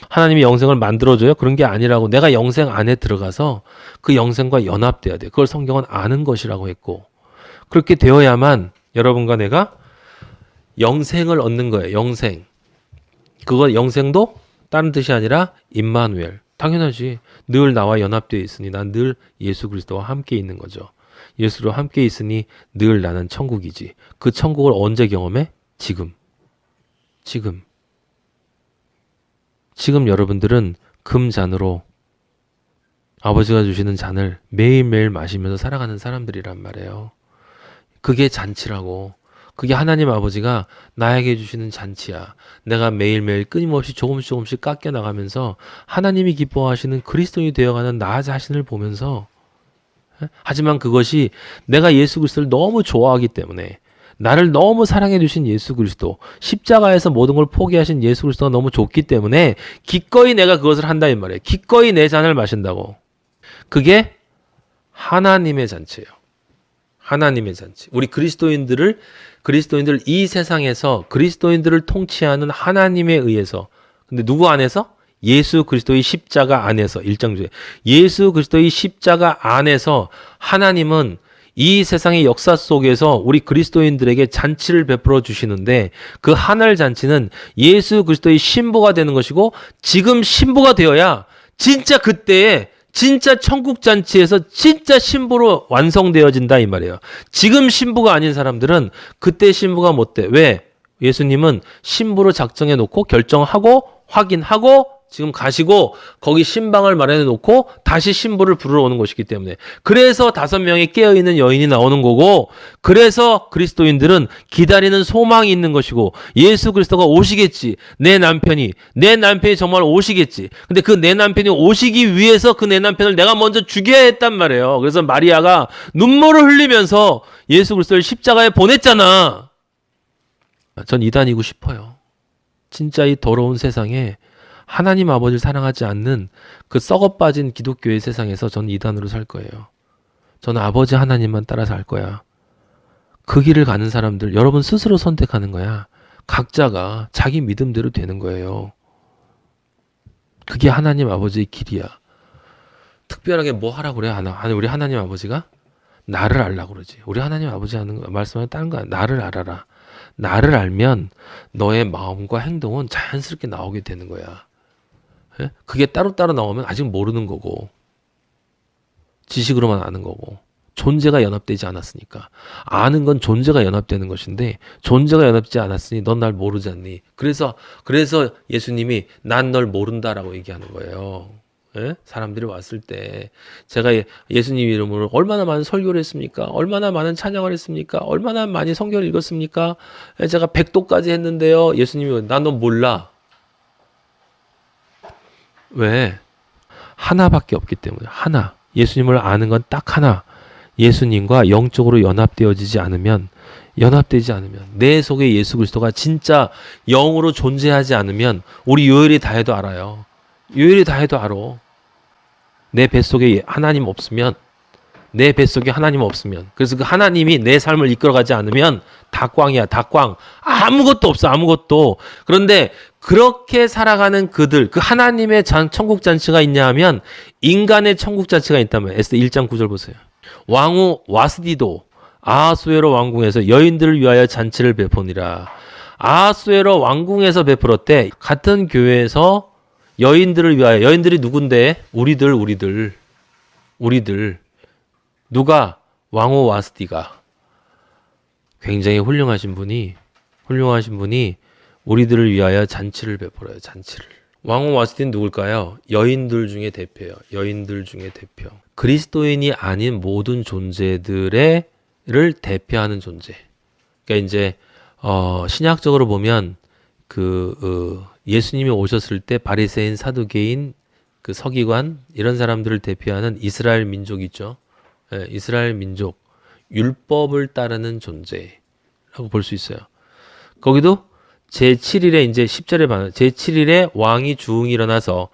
하나님이 영생을 만들어줘요? 그런 게 아니라고. 내가 영생 안에 들어가서 그 영생과 연합돼야 돼. 그걸 성경은 아는 것이라고 했고 그렇게 되어야만 여러분과 내가 영생을 얻는 거예요. 영생. 그거 영생도 다른 뜻이 아니라 임마누엘. 당연하지. 늘 나와 연합되어 있으니 난 늘 예수 그리스도와 함께 있는 거죠. 예수로 함께 있으니 늘 나는 천국이지. 그 천국을 언제 경험해? 지금. 지금. 지금 여러분들은 금잔으로 아버지가 주시는 잔을 매일매일 마시면서 살아가는 사람들이란 말이에요. 그게 잔치라고. 그게 하나님 아버지가 나에게 주시는 잔치야. 내가 매일매일 끊임없이 조금씩 깎여 나가면서 하나님이 기뻐하시는 그리스도인이 되어가는 나 자신을 보면서, 하지만 그것이 내가 예수 그리스도를 너무 좋아하기 때문에, 나를 너무 사랑해 주신 예수 그리스도, 십자가에서 모든 걸 포기하신 예수 그리스도가 너무 좋기 때문에 기꺼이 내가 그것을 한다 이 말이에요. 기꺼이 내 잔을 마신다고. 그게 하나님의 잔치예요. 하나님의 잔치. 우리 그리스도인들 이 세상에서 그리스도인들을 통치하는 하나님에 의해서, 근데 누구 안에서? 예수 그리스도의 십자가 안에서. 1장 2절. 예수 그리스도의 십자가 안에서 하나님은 이 세상의 역사 속에서 우리 그리스도인들에게 잔치를 베풀어 주시는데, 그 하늘 잔치는 예수 그리스도의 신부가 되는 것이고, 지금 신부가 되어야 진짜 그때에 진짜 천국 잔치에서 진짜 신부로 완성되어진다 이 말이에요. 지금 신부가 아닌 사람들은 그때 신부가 못 돼. 왜? 예수님은 신부로 작정해 놓고 결정하고 확인하고 지금 가시고 거기 신방을 마련해 놓고 다시 신부를 부르러 오는 것이기 때문에, 그래서 5명의 깨어있는 여인이 나오는 거고, 그래서 그리스도인들은 기다리는 소망이 있는 것이고, 예수 그리스도가 오시겠지. 내 남편이 정말 오시겠지. 근데 그 내 남편이 오시기 위해서 그 내 남편을 내가 먼저 죽여야 했단 말이에요. 그래서 마리아가 눈물을 흘리면서 예수 그리스도를 십자가에 보냈잖아. 전 이단이고 싶어요. 진짜 이 더러운 세상에 하나님 아버지를 사랑하지 않는 그 썩어빠진 기독교의 세상에서 저는 이단으로 살 거예요. 저는 아버지 하나님만 따라 살 거야. 그 길을 가는 사람들, 여러분 스스로 선택하는 거야. 각자가 자기 믿음대로 되는 거예요. 그게 하나님 아버지의 길이야. 특별하게 뭐 하라고 그래? 우리 하나님 아버지가 나를 알라고 그러지. 우리 하나님 아버지 하는 거, 말씀하는 다른 거야. 나를 알아라. 나를 알면 너의 마음과 행동은 자연스럽게 나오게 되는 거야. 그게 따로따로 나오면 아직 모르는 거고, 지식으로만 아는 거고, 존재가 연합되지 않았으니까. 아는 건 존재가 연합되는 것인데, 존재가 연합되지 않았으니 넌 날 모르지 않니? 그래서 예수님이 난 널 모른다라고 얘기하는 거예요. 사람들이 왔을 때 제가 예수님 이름으로 얼마나 많은 설교를 했습니까? 얼마나 많은 찬양을 했습니까? 얼마나 많이 성경을 읽었습니까? 제가 100도까지 했는데요. 예수님이 난 너 몰라. 왜? 하나밖에 없기 때문에. 하나. 예수님을 아는 건 딱 하나. 예수님과 영적으로 연합되지 않으면, 내 속에 예수 그리스도가 진짜 영으로 존재하지 않으면, 우리 요엘이 다 해도 알아요. 요엘이 다 해도 알아. 내 뱃속에 하나님 없으면, 그래서 그 하나님이 내 삶을 이끌어가지 않으면 다 꽝이야. 다 꽝. 아무것도 없어. 아무것도. 그런데 그렇게 살아가는 그들, 그 하나님의 천국 잔치가 있냐 하면 인간의 천국 잔치가 있다면, 에스더 1장 9절 보세요. 왕후 와스디도 아하수에로 왕궁에서 여인들을 위하여 잔치를 베푸니라. 아하수에로 왕궁에서 베풀었대. 같은 교회에서 여인들을 위하여. 여인들이 누군데? 우리들. 누가? 왕후 와스디가. 굉장히 훌륭하신 분이 우리들을 위하여 잔치를 베풀어요. 잔치를. 왕후 와스디는 누굴까요? 여인들 중에 대표예요. 그리스도인이 아닌 모든 존재들을 대표하는 존재. 그러니까 이제 신약적으로 보면 예수님이 오셨을 때 바리새인, 사두개인, 그 서기관 이런 사람들을 대표하는 이스라엘 민족 있죠. 이스라엘 민족, 율법을 따르는 존재라고 볼 수 있어요. 거기도 제7일에 이제 10절에 봐요. 제7일에 왕이 주웅이 일어나서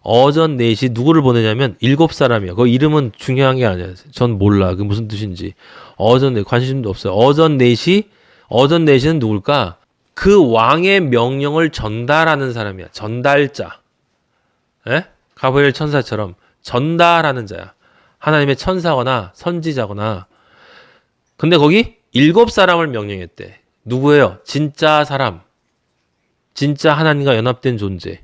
어전 4시 누구를 보내냐면 7사람이야. 그 이름은 중요한 게 아니야. 전 몰라. 그게 무슨 뜻인지. 어전 4시 관심도 없어요. 어전 4시는 누굴까? 그 왕의 명령을 전달하는 사람이야. 전달자. 가브리엘 천사처럼 전달하는 자야. 하나님의 천사거나 선지자거나. 근데 거기 7사람을 명령했대. 누구예요? 진짜 사람. 진짜 하나님과 연합된 존재.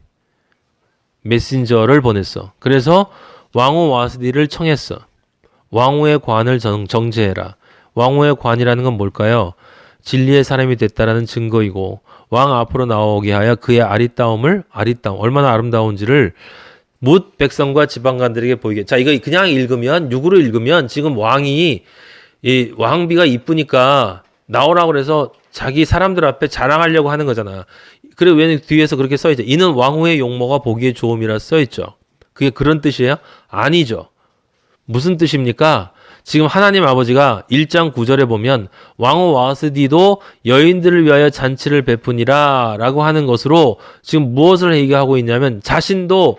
메신저를 보냈어. 그래서 왕후 와스디를 청했어. 왕후의 관을 정제해라. 왕후의 관이라는 건 뭘까요? 진리의 사람이 됐다라는 증거이고 왕 앞으로 나오게 하여 그의 아리따움, 얼마나 아름다운지를 뭇 백성과 지방관들에게 보이게. 자, 이거 그냥 읽으면, 육으로 읽으면 지금 왕이 이 왕비가 이쁘니까 나오라고 그래서 자기 사람들 앞에 자랑하려고 하는 거잖아. 그리고 왜 뒤에서 그렇게 써있죠? 이는 왕후의 용모가 보기에 좋음이라 써있죠. 그게 그런 뜻이에요? 아니죠. 무슨 뜻입니까? 지금 하나님 아버지가 1장 9절에 보면 왕후 와스디도 여인들을 위하여 잔치를 베푸니라 라고 하는 것으로 지금 무엇을 얘기하고 있냐면 자신도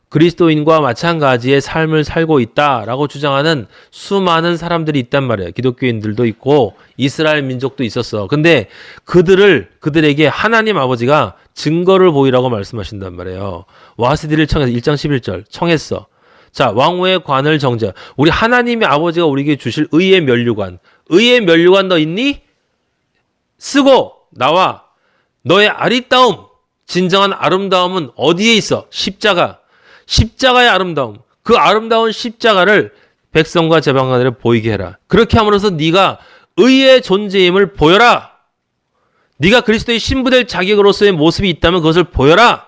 그리스도인과 마찬가지의 삶을 살고 있다라고 주장하는 수많은 사람들이 있단 말이에요. 기독교인들도 있고 이스라엘 민족도 있었어. 근데 그들에게 하나님 아버지가 증거를 보이라고 말씀하신단 말이에요. 와스디를 청해서 1장 11절 청했어. 자, 왕후의 관을 정제. 우리 하나님의 아버지가 우리에게 주실 의의 면류관. 의의 면류관 너 있니? 쓰고 나와. 너의 아리따움, 진정한 아름다움은 어디에 있어? 십자가의 아름다움. 그 아름다운 십자가를 백성과 제방관들에 보이게 해라. 그렇게 함으로써 네가 의의 존재임을 보여라. 네가 그리스도의 신부될 자격으로서의 모습이 있다면 그것을 보여라.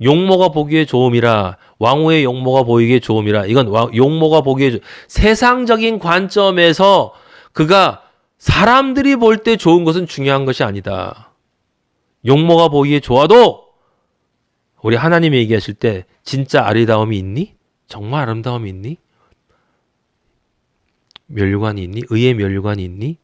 용모가 보기에 좋음이라. 왕후의 용모가 보이기에 좋음이라. 이건 용모가 보기에 세상적인 관점에서 그가 사람들이 볼 때 좋은 것은 중요한 것이 아니다. 용모가 보기에 좋아도 우리 하나님이 얘기하실 때 진짜 아리따움이 있니? 정말 아름다움이 있니? 면류관이 있니? 의의 면류관이 있니?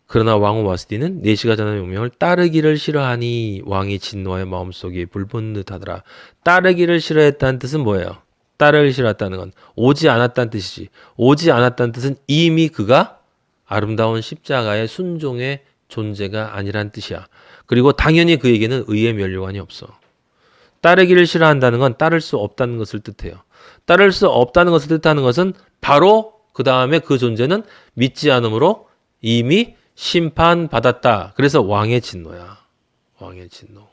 그러나 왕후 와스디는 내시가 전한 명령을 따르기를 싫어하니 왕이 진노하여 마음속에 불붙는 듯하더라. 따르기를 싫어했다는 뜻은 뭐예요? 따르기를 싫어했다는 건 오지 않았다는 뜻이지. 오지 않았다는 뜻은 이미 그가 아름다운 십자가의 순종의 존재가 아니란 뜻이야. 그리고 당연히 그에게는 의의 면류관이 없어. 따르기를 싫어한다는 건 따를 수 없다는 것을 뜻해요. 따를 수 없다는 것을 뜻하는 것은 바로 그 다음에 그 존재는 믿지 않으므로 이미 심판받았다. 그래서 왕의 진노야. 왕의 진노.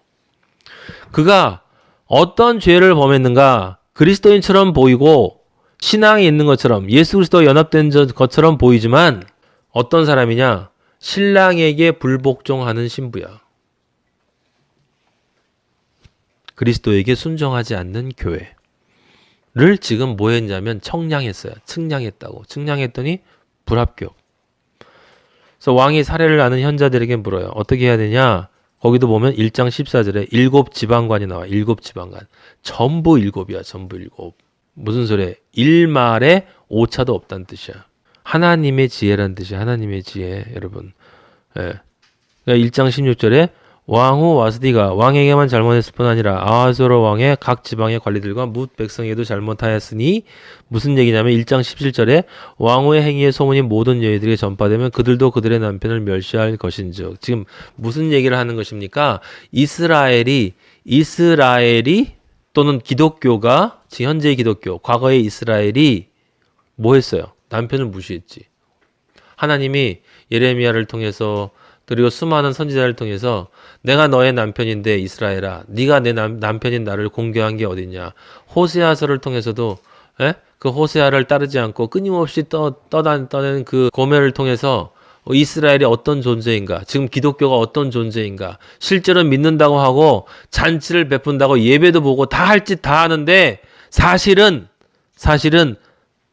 그가 어떤 죄를 범했는가? 그리스도인처럼 보이고 신앙이 있는 것처럼 예수 그리스도와 연합된 것처럼 보이지만 어떤 사람이냐? 신랑에게 불복종하는 신부야. 그리스도에게 순종하지 않는 교회를 지금 뭐 했냐면 청량했어요. 측량했다고. 측량했더니 불합격. 그래서 왕이 사례를 아는 현자들에게 물어요. 어떻게 해야 되냐? 거기도 보면 1장 14절에 7지방관이 나와. 7지방관. 전부 7이야. 전부 7. 무슨 소리야? 일말에 오차도 없다는 뜻이야. 하나님의 지혜라는 뜻이야. 하나님의 지혜. 여러분. 예. 그러니까 1장 16절에 왕후 와스디가 왕에게만 잘못했을 뿐 아니라 아하수에로 왕의 각 지방의 관리들과 뭇 백성에도 잘못하였으니 무슨 얘기냐면 1장 17절에 왕후의 행위의 소문이 모든 여인들에게 전파되면 그들도 그들의 남편을 멸시할 것인즉. 지금 무슨 얘기를 하는 것입니까? 이스라엘이 또는 기독교가 지금 현재의 기독교, 과거의 이스라엘이 뭐 했어요? 남편을 무시했지. 하나님이 예레미야를 통해서 그리고 수많은 선지자를 통해서 내가 너의 남편인데 이스라엘아, 네가 내 남편인 나를 공경한 게 어딨냐. 호세아서를 통해서도 그 호세아를 따르지 않고 끊임없이 떠내는 그 고멜을 통해서 이스라엘이 어떤 존재인가, 지금 기독교가 어떤 존재인가, 실제로 믿는다고 하고 잔치를 베푼다고 예배도 보고 다 할 짓 다 하는데 사실은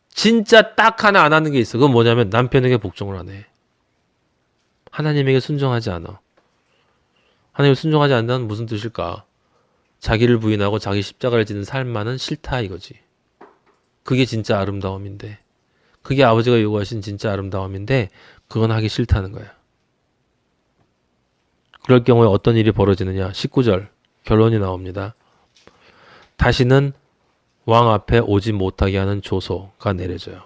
진짜 딱 하나 안 하는 게 있어. 그건 뭐냐면 남편에게 복종을 안 해. 하나님에게 순종하지 않아. 하나님을 순종하지 않는다는 무슨 뜻일까? 자기를 부인하고 자기 십자가를 지는 삶만은 싫다 이거지. 그게 진짜 아름다움인데, 그게 아버지가 요구하신 진짜 아름다움인데 그건 하기 싫다는 거야. 그럴 경우에 어떤 일이 벌어지느냐? 19절 결론이 나옵니다. 다시는 왕 앞에 오지 못하게 하는 조소가 내려져요.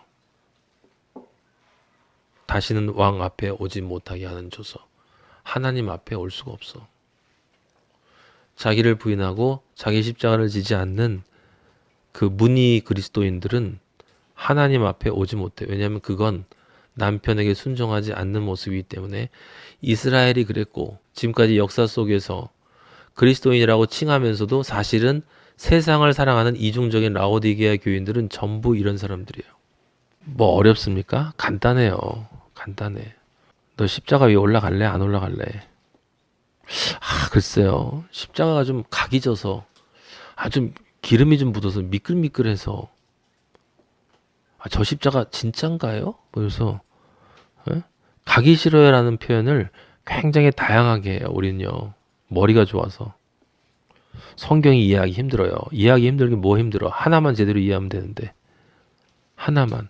다시는 왕 앞에 오지 못하게 하는 조서. 하나님 앞에 올 수가 없어. 자기를 부인하고 자기 십자가를 지지 않는 그 무니 그리스도인들은 하나님 앞에 오지 못해. 왜냐하면 그건 남편에게 순종하지 않는 모습이기 때문에. 이스라엘이 그랬고 지금까지 역사 속에서 그리스도인이라고 칭하면서도 사실은 세상을 사랑하는 이중적인 라오디게아 교인들은 전부 이런 사람들이에요. 뭐 어렵습니까? 간단해요. 간단해. 너 십자가 위에 올라갈래? 안 올라갈래? 글쎄요. 십자가가 좀 각이 져서 좀 기름이 좀 묻어서 미끌미끌해서 저 십자가 진짠가요? 그래서 가기 싫어요라는 표현을 굉장히 다양하게 해요. 우리는요. 머리가 좋아서. 성경이 이해하기 힘들어요. 이해하기 힘들긴 뭐 힘들어. 하나만 제대로 이해하면 되는데. 하나만.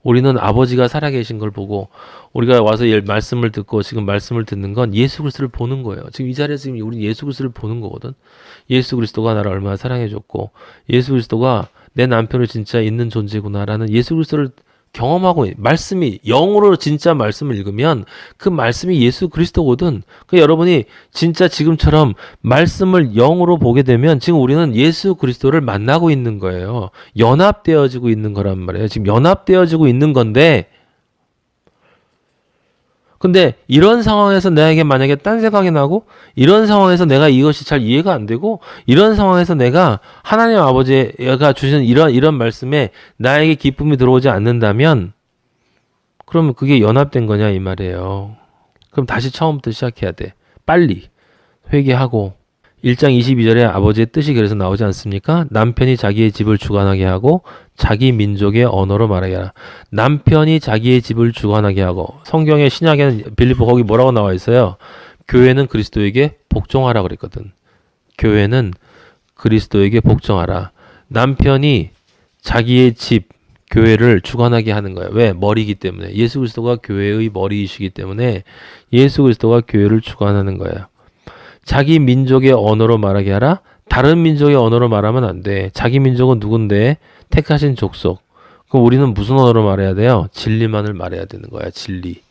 우리는 아버지가 살아계신 걸 보고 우리가 와서 말씀을 듣고 지금 말씀을 듣는 건 예수 그리스도를 보는 거예요. 지금 이 자리에서 지금 우리 예수 그리스도를 보는 거거든. 예수 그리스도가 나를 얼마나 사랑해줬고 예수 그리스도가 내 남편을 진짜 있는 존재구나라는 예수 그리스도를 경험하고 말씀이 영으로 진짜 말씀을 읽으면 그 말씀이 예수 그리스도거든. 여러분이 진짜 지금처럼 말씀을 영으로 보게 되면 지금 우리는 예수 그리스도를 만나고 있는 거예요. 연합되어지고 있는 거란 말이에요. 지금 연합되어지고 있는 건데 근데 이런 상황에서 나에게 만약에 딴 생각이 나고 이런 상황에서 내가 이것이 잘 이해가 안 되고 이런 상황에서 내가 하나님 아버지가 주신 이런 말씀에 나에게 기쁨이 들어오지 않는다면 그러면 그게 연합된 거냐 이 말이에요. 그럼 다시 처음부터 시작해야 돼. 빨리 회개하고 1장 22절에 아버지의 뜻이 그래서 나오지 않습니까? 남편이 자기의 집을 주관하게 하고 자기 민족의 언어로 말하게 하라. 남편이 자기의 집을 주관하게 하고 성경의 신약에는 빌립보 거기 뭐라고 나와 있어요? 교회는 그리스도에게 복종하라 그랬거든. 교회는 그리스도에게 복종하라. 남편이 자기의 집, 교회를 주관하게 하는 거예요. 왜? 머리이기 때문에. 예수 그리스도가 교회의 머리이시기 때문에 예수 그리스도가 교회를 주관하는 거예요. 자기 민족의 언어로 말하게 하라. 다른 민족의 언어로 말하면 안 돼. 자기 민족은 누군데? 택하신 족속. 그럼 우리는 무슨 언어로 말해야 돼요? 진리만을 말해야 되는 거야. 진리.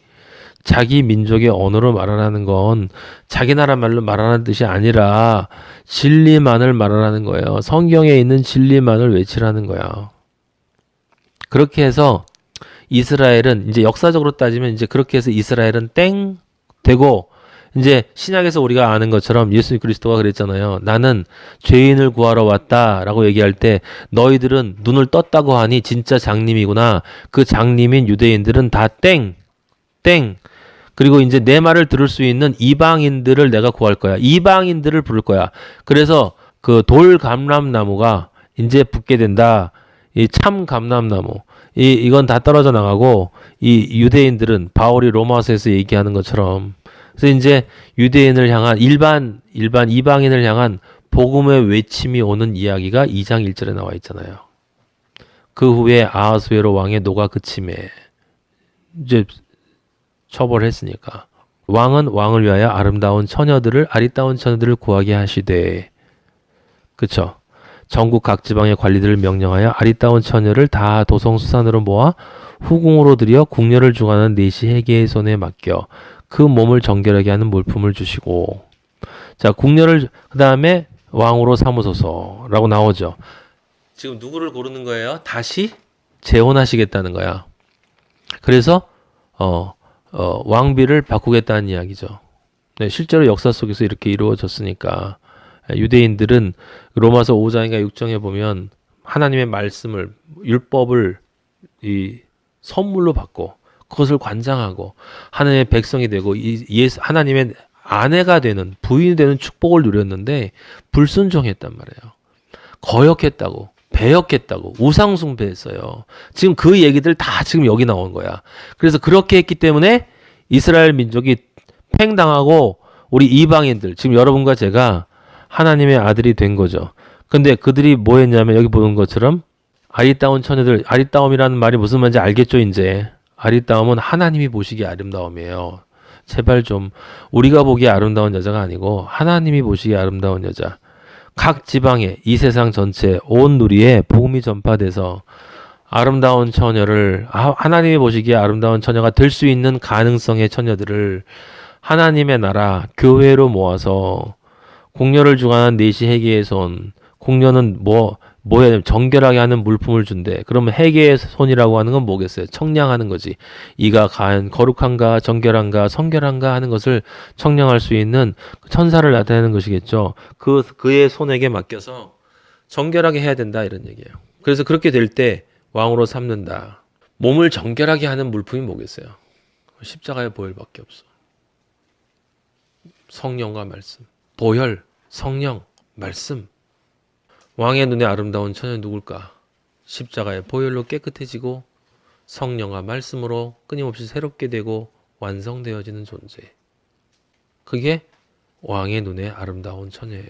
자기 민족의 언어로 말하라는 건 자기 나라 말로 말하는 뜻이 아니라 진리만을 말하라는 거예요. 성경에 있는 진리만을 외치라는 거야. 그렇게 해서 이스라엘은 이제 역사적으로 따지면 이제 그렇게 해서 이스라엘은 땡 되고 이제 신약에서 우리가 아는 것처럼 예수 그리스도가 그랬잖아요. 나는 죄인을 구하러 왔다라고 얘기할 때 너희들은 눈을 떴다고 하니 진짜 장님이구나. 그 장님인 유대인들은 다 땡. 그리고 이제 내 말을 들을 수 있는 이방인들을 내가 구할 거야. 이방인들을 부를 거야. 그래서 그 돌 감람나무가 이제 붙게 된다. 이 참 감람나무. 이건 다 떨어져 나가고 이 유대인들은 바울이 로마서에서 얘기하는 것처럼 그래서 이제 유대인을 향한 일반 이방인을 향한 복음의 외침이 오는 이야기가 2장 1절에 나와 있잖아요. 그 후에 아하수에로 왕의 노가 그침에 이제 처벌했으니까 왕은 왕을 위하여 아름다운 아리따운 처녀들을 구하게 하시되 그쵸? 전국 각 지방의 관리들을 명령하여 아리따운 처녀를 다 도성수산으로 모아 후궁으로 들여 궁녀를 중하는 내시 해계의 손에 맡겨 그 몸을 정결하게 하는 물품을 주시고 자 궁녀를 그 다음에 왕으로 삼으소서라고 나오죠. 지금 누구를 고르는 거예요? 다시 재혼하시겠다는 거야. 그래서 왕비를 바꾸겠다는 이야기죠. 네, 실제로 역사 속에서 이렇게 이루어졌으니까 유대인들은 로마서 5장인가 6장에 보면 하나님의 말씀을 율법을 이 선물로 받고 그것을 관장하고 하나님의 백성이 되고 하나님의 아내가 되는 부인이 되는 축복을 누렸는데 불순종했단 말이에요. 거역했다고 배역했다고 우상숭배했어요. 지금 그 얘기들 다 지금 여기 나온 거야. 그래서 그렇게 했기 때문에 이스라엘 민족이 팽당하고 우리 이방인들 지금 여러분과 제가 하나님의 아들이 된 거죠. 근데 그들이 뭐 했냐면 여기 보는 것처럼 아리따운 처녀들 아리따움이라는 말이 무슨 말인지 알겠죠 이제. 아리따움은 하나님이 보시기에 아름다움이에요. 제발 좀 우리가 보기에 아름다운 여자가 아니고 하나님이 보시기에 아름다운 여자. 각 지방에 이 세상 전체 온 누리에 복음이 전파돼서 아름다운 처녀를 하나님이 보시기에 아름다운 처녀가 될 수 있는 가능성의 처녀들을 하나님의 나라 교회로 모아서 공녀를 주관한 내시 해계의 손. 공녀는 뭐 해야 되면 정결하게 하는 물품을 준대. 그러면 해계의 손이라고 하는 건 뭐겠어요? 청량하는 거지. 이가 과연 거룩한가, 정결한가, 성결한가 하는 것을 청량할 수 있는 천사를 나타내는 것이겠죠. 그의 손에게 맡겨서 정결하게 해야 된다 이런 얘기예요. 그래서 그렇게 될 때 왕으로 삼는다. 몸을 정결하게 하는 물품이 뭐겠어요? 십자가의 보혈밖에 없어. 성령과 말씀. 보혈, 성령, 말씀. 왕의 눈에 아름다운 처녀는 누굴까? 십자가의 보혈로 깨끗해지고 성령과 말씀으로 끊임없이 새롭게 되고 완성되어지는 존재. 그게 왕의 눈에 아름다운 처녀예요.